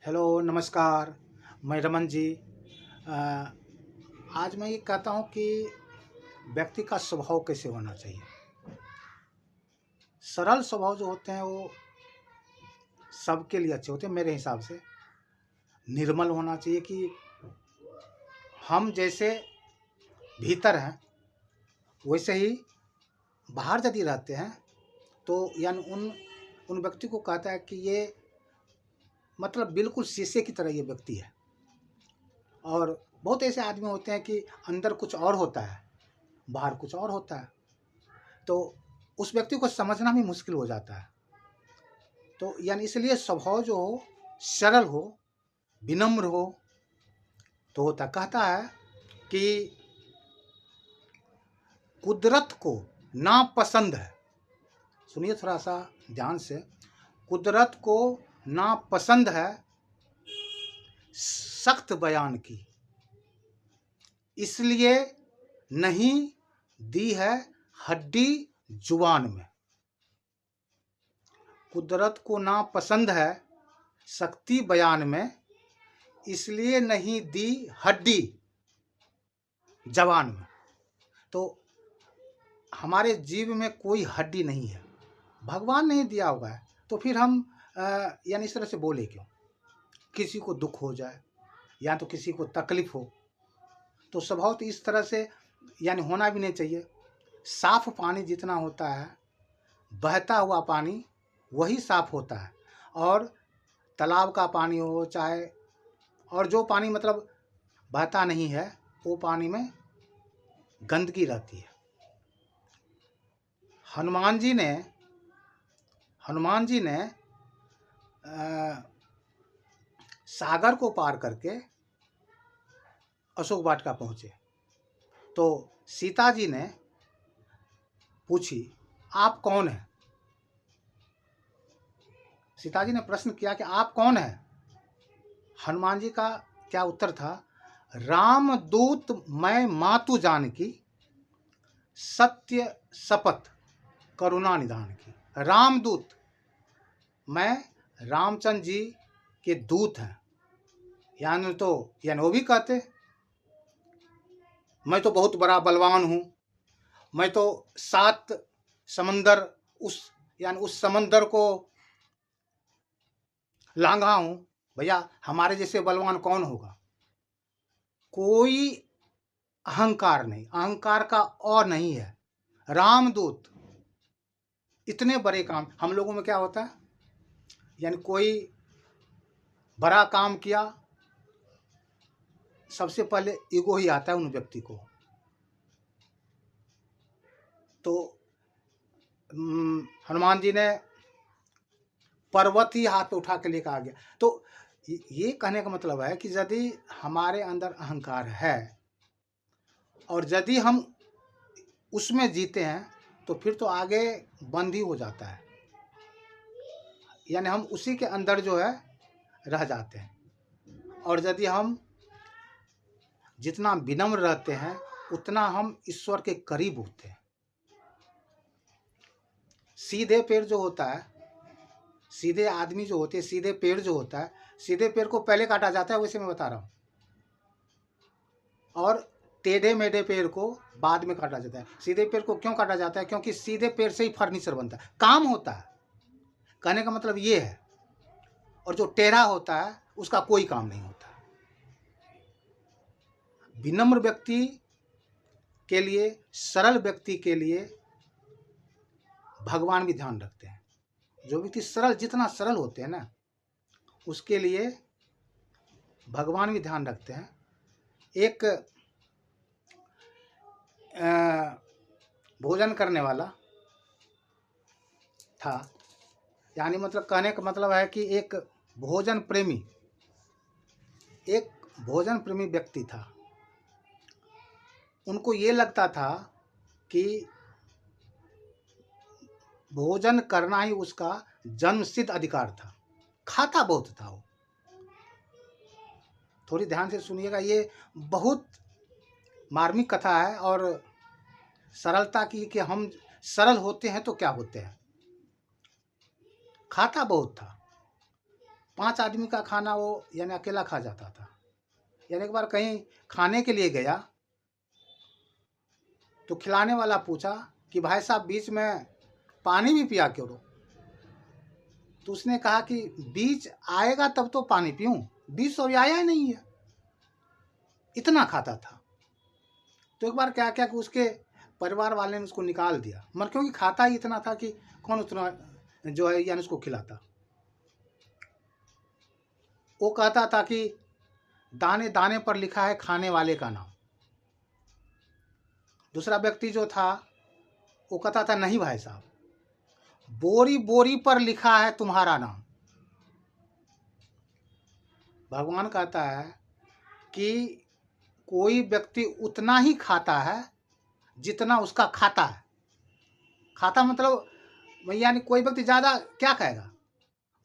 Hello, नमस्कार। मैं रमन जी। अ, आज मैं ये कहता हूँ कि व्यक्ति का स्वभाव कैसे होना चाहिए। सरल स्वभाव जो होते हैं वो सबके लिए अच्छे होते हैं मेरे हिसाब से। निर्मल होना चाहिए कि हम जैसे भीतर हैं वैसे ही बाहर यदि रहते हैं तो यानी उन व्यक्ति को कहता है कि ये मतलब बिल्कुल शीशे की तरह ये व्यक्ति है। और बहुत ऐसे आदमी होते हैं कि अंदर कुछ और होता है, बाहर कुछ और होता है, तो उस व्यक्ति को समझना भी मुश्किल हो जाता है। तो यानी इसलिए स्वभाव जो हो सरल हो, विनम्र हो तो होता। कहता है कि कुदरत को नापसंद है, सुनिए थोड़ा सा ध्यान से, कुदरत को नापसंद है सख्त बयान की, इसलिए नहीं दी है हड्डी जुबान में। कुदरत को नापसंद है सख्ती बयान में, इसलिए नहीं दी हड्डी जवान में। तो हमारे जीव में कोई हड्डी नहीं है, भगवान नहीं दिया हुआ है, तो फिर हम यानी इस तरह से बोले क्यों। किसी को दुख हो जाए या तो किसी को तकलीफ हो तो स्वभाव तो इस तरह से यानी होना भी नहीं चाहिए। साफ पानी जितना होता है, बहता हुआ पानी वही साफ होता है। और तालाब का पानी हो चाहे और जो पानी मतलब बहता नहीं है वो पानी में गंदगी रहती है। हनुमान जी ने सागर को पार करके अशोक वाटिका पहुँचे तो सीता जी ने पूछी आप कौन हैं। सीता जी ने प्रश्न किया कि आप कौन हैं। हनुमान जी का क्या उत्तर था, रामदूत मैं मातु जानकी, सत्य शपथ करुणा निधान की। रामदूत, मैं रामचंद्र जी के दूत हैं। यानी वो भी कहते मैं तो बहुत बड़ा बलवान हूँ, मैं तो 7 समंदर उस समंदर को लांघा हूँ। भैया हमारे जैसे बलवान कौन होगा। कोई अहंकार नहीं, अहंकार का और नहीं है। रामदूत, इतने बड़े काम हम लोगों में क्या होता है, यानी कोई बड़ा काम किया सबसे पहले ईगो ही आता है उन व्यक्ति को। तो हनुमान जी ने पर्वत ही हाथ पे उठा के लेकर आ गया। तो ये कहने का मतलब है कि यदि हमारे अंदर अहंकार है और यदि हम उसमें जीते हैं तो फिर तो आगे बंद ही हो जाता है, यानी हम उसी के अंदर जो है रह जाते हैं। और यदि हम जितना विनम्र रहते हैं उतना हम ईश्वर के करीब होते हैं। सीधे पैर जो होता है, सीधे आदमी जो होते हैं, सीधे पेड़ जो होता है, सीधे पेड़ को पहले काटा जाता है, वैसे मैं बता रहा हूँ। और टेढ़े मेढ़े पेड़ को बाद में काटा जाता है। सीधे पेड़ को क्यों काटा जाता है, क्योंकि सीधे पेड़ से ही फर्नीचर बनता है, काम होता है। कहने का मतलब ये है। और जो टेढ़ा होता है उसका कोई काम नहीं होता। विनम्र व्यक्ति के लिए, सरल व्यक्ति के लिए भगवान भी ध्यान रखते हैं। जो व्यक्ति सरल, जितना सरल होते हैं ना, उसके लिए भगवान भी ध्यान रखते हैं। एक भोजन करने वाला था, यानी मतलब कहने का मतलब है कि एक भोजन प्रेमी व्यक्ति था। उनको ये लगता था कि भोजन करना ही उसका जन्मसिद्ध अधिकार था। खाता बहुत था वो। थोड़ी ध्यान से सुनिएगा, ये बहुत मार्मिक कथा है और सरलता की कि हम सरल होते हैं तो क्या होते हैं। खाता बहुत था 5 आदमी का खाना वो यानी अकेला खा जाता था। यानी एक बार कहीं खाने के लिए गया तो खिलाने वाला पूछा कि भाई साहब बीच में पानी भी पिया करो। तो उसने कहा कि बीच आएगा तब तो पानी पीऊं, बीच तो आया ही नहीं है। इतना खाता था। तो एक बार क्या क्या कि उसके परिवार वाले ने उसको निकाल दिया, मगर क्योंकि खाता ही इतना था कि कौन उतना जो है यानी उसको खिलाता। वो कहता था कि दाने दाने पर लिखा है खाने वाले का नाम। दूसरा व्यक्ति जो था वो कहता था नहीं भाई साहब, बोरी बोरी पर लिखा है तुम्हारा नाम। भगवान कहता है कि कोई व्यक्ति उतना ही खाता है जितना उसका खाता है। खाता मतलब यानी कोई व्यक्ति ज़्यादा क्या खाएगा,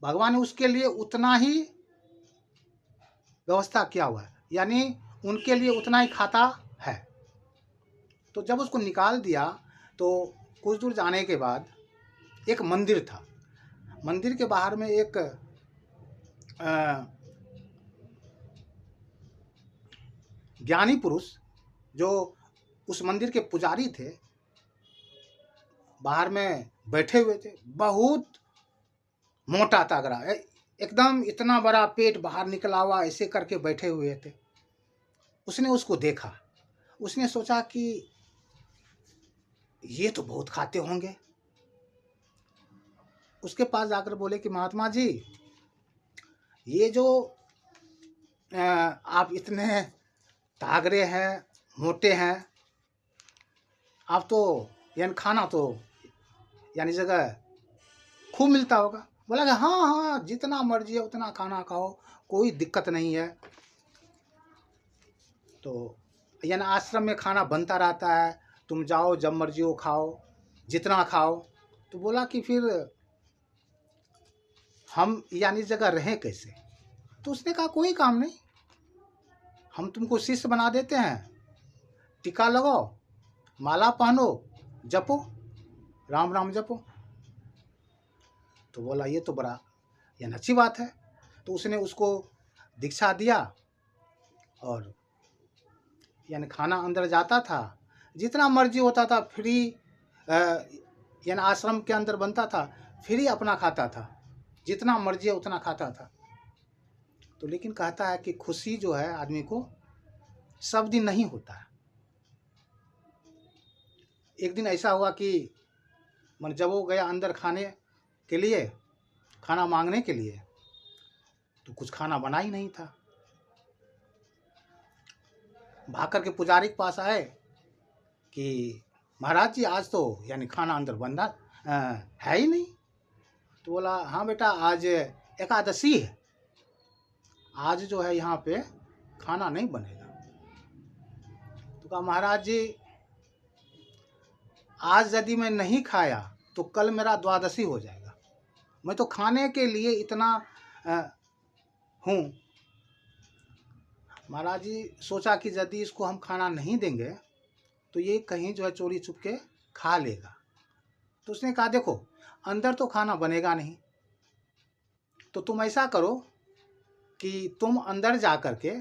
भगवान ने उसके लिए उतना ही व्यवस्था किया हुआ है, यानी उनके लिए उतना ही खाता है। तो जब उसको निकाल दिया तो कुछ दूर जाने के बाद एक मंदिर था। मंदिर के बाहर में एक ज्ञानी पुरुष जो उस मंदिर के पुजारी थे बाहर में बैठे हुए थे। बहुत मोटा तगड़ा एकदम इतना बड़ा पेट बाहर निकला हुआ ऐसे करके बैठे हुए थे। उसने उसको देखा, उसने सोचा कि ये तो बहुत खाते होंगे। उसके पास जाकर बोले कि महात्मा जी, ये जो आप इतने तागड़े हैं, मोटे हैं, आप तो यानी खाना तो यानी जगह खूब मिलता होगा। बोला कि हाँ हाँ जितना मर्जी है उतना खाना खाओ, कोई दिक्कत नहीं है। तो यानी आश्रम में खाना बनता रहता है, तुम जाओ जब मर्जी हो खाओ, जितना खाओ। तो बोला कि फिर हम यानी जगह रहें कैसे। तो उसने कहा कोई काम नहीं, हम तुमको शिष्य बना देते हैं, टीका लगाओ, माला पहनो, जपो, राम राम जपो। तो बोला ये तो बड़ा यानी अच्छी बात है। तो उसने उसको दीक्षा दिया और यानी खाना अंदर जाता था, जितना मर्जी होता था फ्री, यानी आश्रम के अंदर बनता था, फ्री अपना खाता था, जितना मर्जी है उतना खाता था। तो लेकिन कहता है कि खुशी जो है आदमी को सब दिन नहीं होता है। एक दिन ऐसा हुआ कि मन जब वो गया अंदर खाने के लिए, खाना मांगने के लिए, तो कुछ खाना बना ही नहीं था। भाग करके पुजारी के पास आए कि महाराज जी आज तो यानी खाना अंदर बनना है ही नहीं। तो बोला हाँ बेटा आज एकादशी है, आज जो है यहाँ पे खाना नहीं बनेगा। तो कहा महाराज जी आज यदि मैं नहीं खाया तो कल मेरा द्वादशी हो जाएगा, मैं तो खाने के लिए इतना हूँ। महाराज जी सोचा कि यदि इसको हम खाना नहीं देंगे तो ये कहीं जो है चोरी छुप के खा लेगा। तो उसने कहा देखो अंदर तो खाना बनेगा नहीं, तो तुम ऐसा करो कि तुम अंदर जा कर के,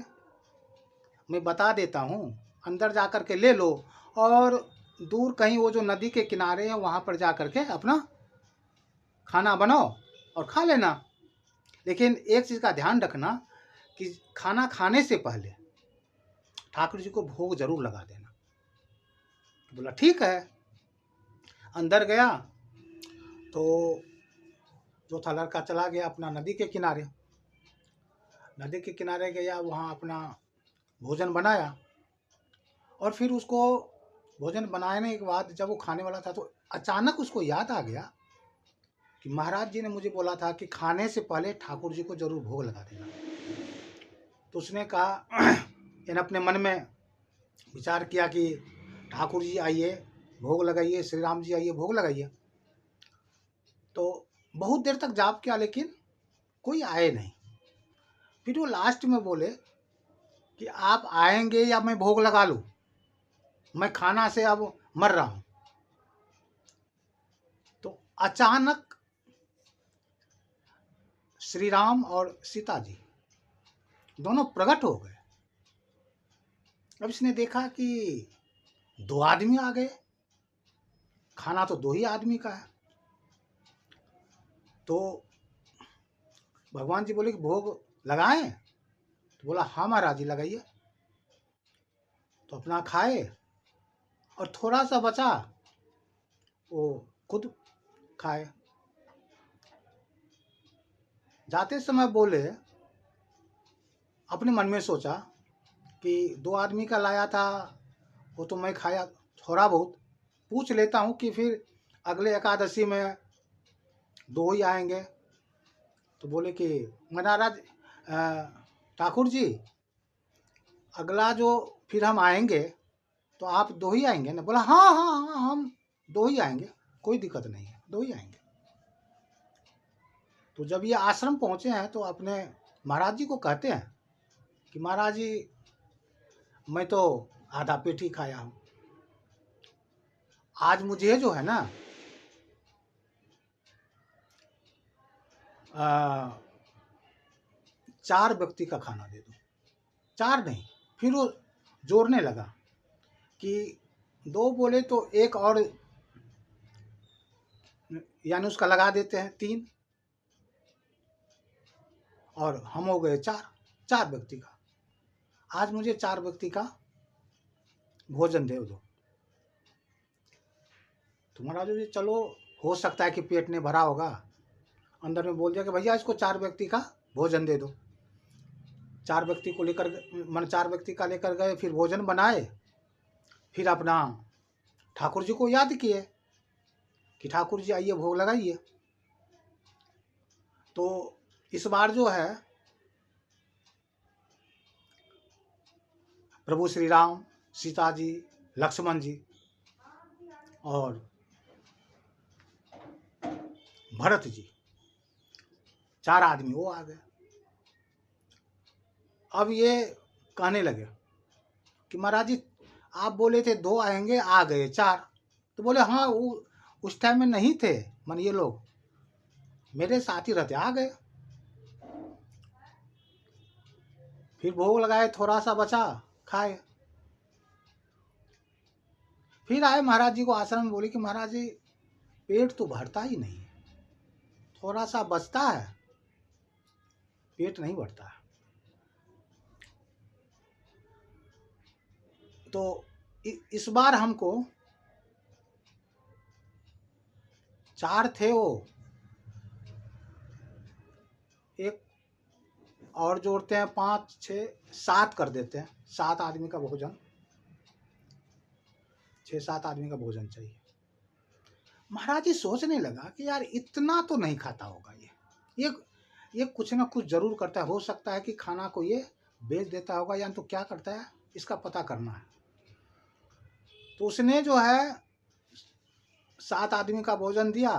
मैं बता देता हूँ, अंदर जा कर के ले लो और दूर कहीं वो जो नदी के किनारे है वहाँ पर जा कर के अपना खाना बनाओ और खा लेना। लेकिन एक चीज़ का ध्यान रखना कि खाना खाने से पहले ठाकुर जी को भोग जरूर लगा देना। तो बोला ठीक है। अंदर गया तो जो था लड़का चला गया अपना नदी के किनारे। नदी के किनारे गया, वहाँ अपना भोजन बनाया और फिर उसको भोजन बनाने के बाद जब वो खाने वाला था तो अचानक उसको याद आ गया कि महाराज जी ने मुझे बोला था कि खाने से पहले ठाकुर जी को जरूर भोग लगा देना। तो उसने कहा यानी अपने मन में विचार किया कि ठाकुर जी आइए भोग लगाइए, श्री राम जी आइए भोग लगाइए। तो बहुत देर तक जाप किया लेकिन कोई आए नहीं। फिर वो लास्ट में बोले कि आप आएंगे या मैं भोग लगा लूँ, मैं खाना से अब मर रहा हूँ। तो अचानक श्री राम और सीता जी दोनों प्रकट हो गए। अब इसने देखा कि 2 आदमी आ गए, खाना तो 2 ही आदमी का है। तो भगवान जी बोले कि भोग लगाएं? तो बोला हाँ महाराज जी लगाइए। तो अपना खाए और थोड़ा सा बचा वो खुद खाए। जाते समय बोले, अपने मन में सोचा कि 2 आदमी का लाया था, वो तो मैं खाया, थोड़ा बहुत पूछ लेता हूँ कि फिर अगले एकादशी में 2 ही आएंगे। तो बोले कि महाराज ठाकुर जी, अगला जो फिर हम आएंगे तो आप 2 ही आएंगे ना? बोला हाँ हाँ हाँ, हम 2 ही आएंगे, कोई दिक्कत नहीं है, 2 ही आएंगे। तो जब ये आश्रम पहुँचे हैं तो अपने महाराज जी को कहते हैं कि महाराज जी, मैं तो आधा पेट ही खाया हूँ, आज मुझे जो है ना 4 व्यक्ति का खाना दे दो। 4 नहीं, फिर वो जोड़ने लगा कि 2 बोले तो 1 और, यानी उसका लगा देते हैं 3, और हम हो गए 4 व्यक्ति का। आज मुझे 4 व्यक्ति का भोजन दे दो। तो महाराज जी चलो, हो सकता है कि पेट ने भरा होगा, अंदर में बोल दिया कि भैया इसको 4 व्यक्ति का भोजन दे दो। 4 व्यक्ति को लेकर, मन 4 व्यक्ति का लेकर गए, फिर भोजन बनाए, फिर अपना ठाकुर जी को याद किए कि ठाकुर जी आइए भोग लगाइए। तो इस बार जो है प्रभु श्री राम, सीता जी, लक्ष्मण जी और भरत जी, 4 आदमी वो आ गए। अब ये कहने लगे कि महाराज जी आप बोले थे 2 आएंगे, आ गए 4। तो बोले हाँ, वो उस टाइम में नहीं थे, मन ये लोग मेरे साथ ही रहते, आ गए। फिर भोग लगाए, थोड़ा सा बचा, खाए। फिर आए महाराज जी को आश्रम में, बोले कि महाराज जी पेट तो भरता ही नहीं है, थोड़ा सा बचता है, पेट नहीं भरता है। तो इस बार हमको 4 थे, वो एक और जोड़ते हैं 5 6 7 कर देते हैं, 7 आदमी का भोजन, 6-7 आदमी का भोजन चाहिए। महाराज जी सोचने लगा कि यार इतना तो नहीं खाता होगा ये कुछ ना कुछ जरूर करता है, हो सकता है कि खाना को ये बेच देता होगा, या तो क्या करता है, इसका पता करना है। तो उसने जो है 7 आदमी का भोजन दिया,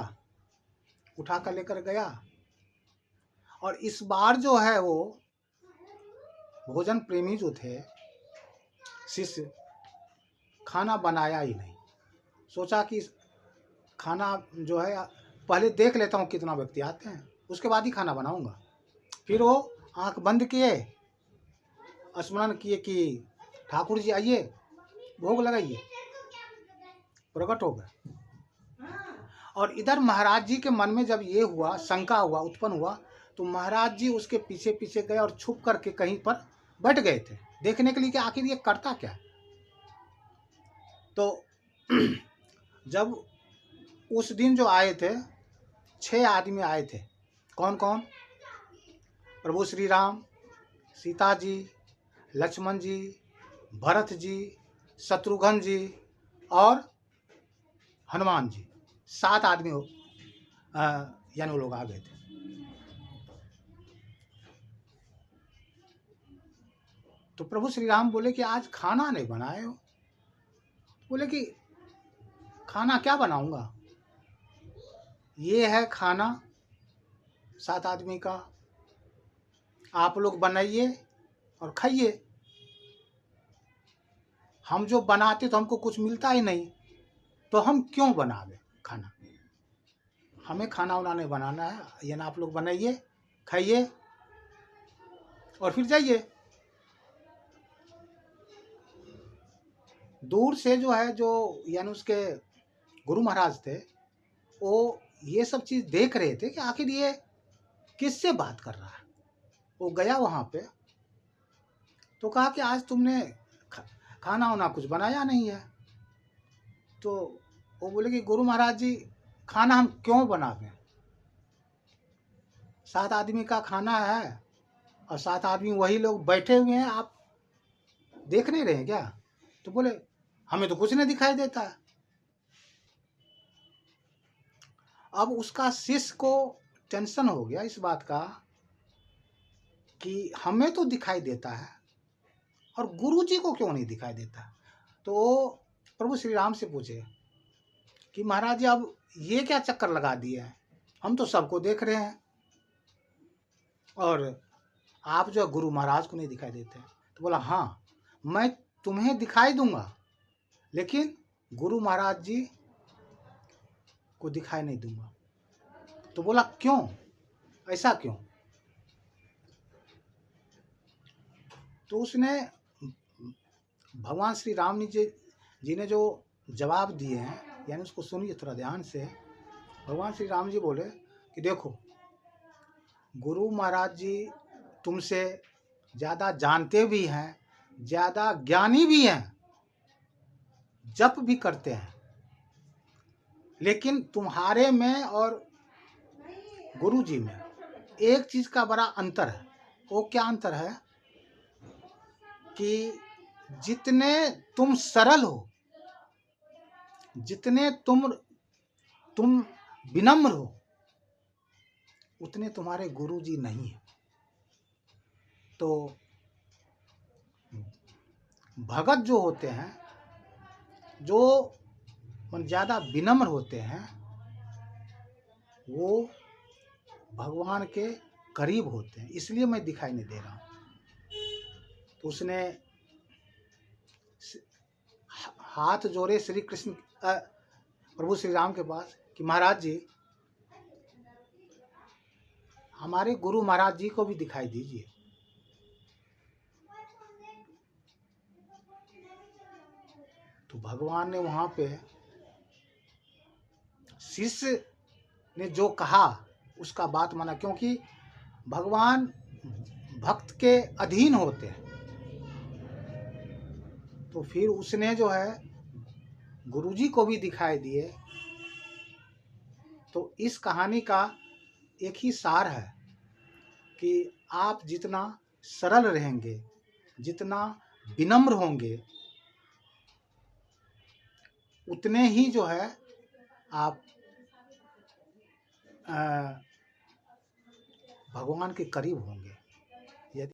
उठा कर लेकर गया। और इस बार जो है वो भोजन प्रेमी जो थे शिष्य, खाना बनाया ही नहीं। सोचा कि खाना जो है पहले देख लेता हूँ कितना व्यक्ति आते हैं, उसके बाद ही खाना बनाऊंगा। फिर वो आंख बंद किए, स्मरण किए कि ठाकुर जी आइए भोग लगाइए, प्रकट हो गए। और इधर महाराज जी के मन में जब ये हुआ, शंका हुआ, उत्पन्न हुआ, तो महाराज जी उसके पीछे पीछे गए और छुप करके कहीं पर बैठ गए थे, देखने के लिए कि आखिर ये करता क्या। तो जब उस दिन जो आए थे 6 आदमी आए थे, कौन कौन? प्रभु श्री राम, सीता जी, लक्ष्मण जी, भरत जी, शत्रुघ्न जी और हनुमान जी, 7 आदमी यानी वो लोग आ गए थे। तो प्रभु श्री राम बोले कि आज खाना नहीं बनाए हो। बोले कि खाना क्या बनाऊंगा, ये है खाना 7 आदमी का, आप लोग बनाइए और खाइए। हम जो बनाते तो हमको कुछ मिलता ही नहीं, तो हम क्यों बनावे खाना, हमें खाना वाना नहीं बनाना है, ये ना आप लोग बनाइए खाइए और फिर जाइए। दूर से जो है, जो यानी उसके गुरु महाराज थे, वो ये सब चीज़ देख रहे थे कि आखिर ये किससे बात कर रहा है। वो गया वहाँ पे तो कहा कि आज तुमने खाना वाना कुछ बनाया नहीं है। तो वो बोले कि गुरु महाराज जी, खाना हम क्यों बनावें, 7 आदमी का खाना है और 7 आदमी वही लोग बैठे हुए हैं, आप देख नहीं रहे हैं क्या? तो बोले हमें तो कुछ नहीं दिखाई देता। अब उसका शिष्य को टेंशन हो गया इस बात का कि हमें तो दिखाई देता है और गुरु जी को क्यों नहीं दिखाई देता। तो प्रभु श्री राम से पूछे कि महाराज जी, अब ये क्या चक्कर लगा दिए हैं, हम तो सबको देख रहे हैं और आप जो गुरु महाराज को नहीं दिखाई देते। तो बोला हाँ, मैं तुम्हें दिखाई दूंगा लेकिन गुरु महाराज जी को दिखाई नहीं दूंगा। तो बोला क्यों, ऐसा क्यों? तो उसने, भगवान श्री राम जी ने जो जवाब दिए हैं, यानी उसको सुनिए थोड़ा ध्यान से। भगवान श्री राम जी बोले कि देखो, गुरु महाराज जी तुमसे ज़्यादा जानते भी हैं, ज़्यादा ज्ञानी भी हैं, जप भी करते हैं, लेकिन तुम्हारे में और गुरु जी में एक चीज़ का बड़ा अंतर है। वो क्या अंतर है कि जितने तुम सरल हो, जितने तुम विनम्र हो, उतने तुम्हारे गुरु जी नहीं है। तो भगत जो होते हैं, जो ज़्यादा विनम्र होते हैं, वो भगवान के करीब होते हैं, इसलिए मैं दिखाई नहीं दे रहा हूँ। तो उसने हाथ जोड़े श्री कृष्ण प्रभु श्री राम के पास कि महाराज जी, हमारे गुरु महाराज जी को भी दिखाई दीजिए। तो भगवान ने वहाँ पे शिष्य ने जो कहा उसका बात माना, क्योंकि भगवान भक्त के अधीन होते हैं। तो फिर उसने जो है गुरुजी को भी दिखाई दिए। तो इस कहानी का एक ही सार है कि आप जितना सरल रहेंगे, जितना विनम्र होंगे, उतने ही जो है आप भगवान के करीब होंगे।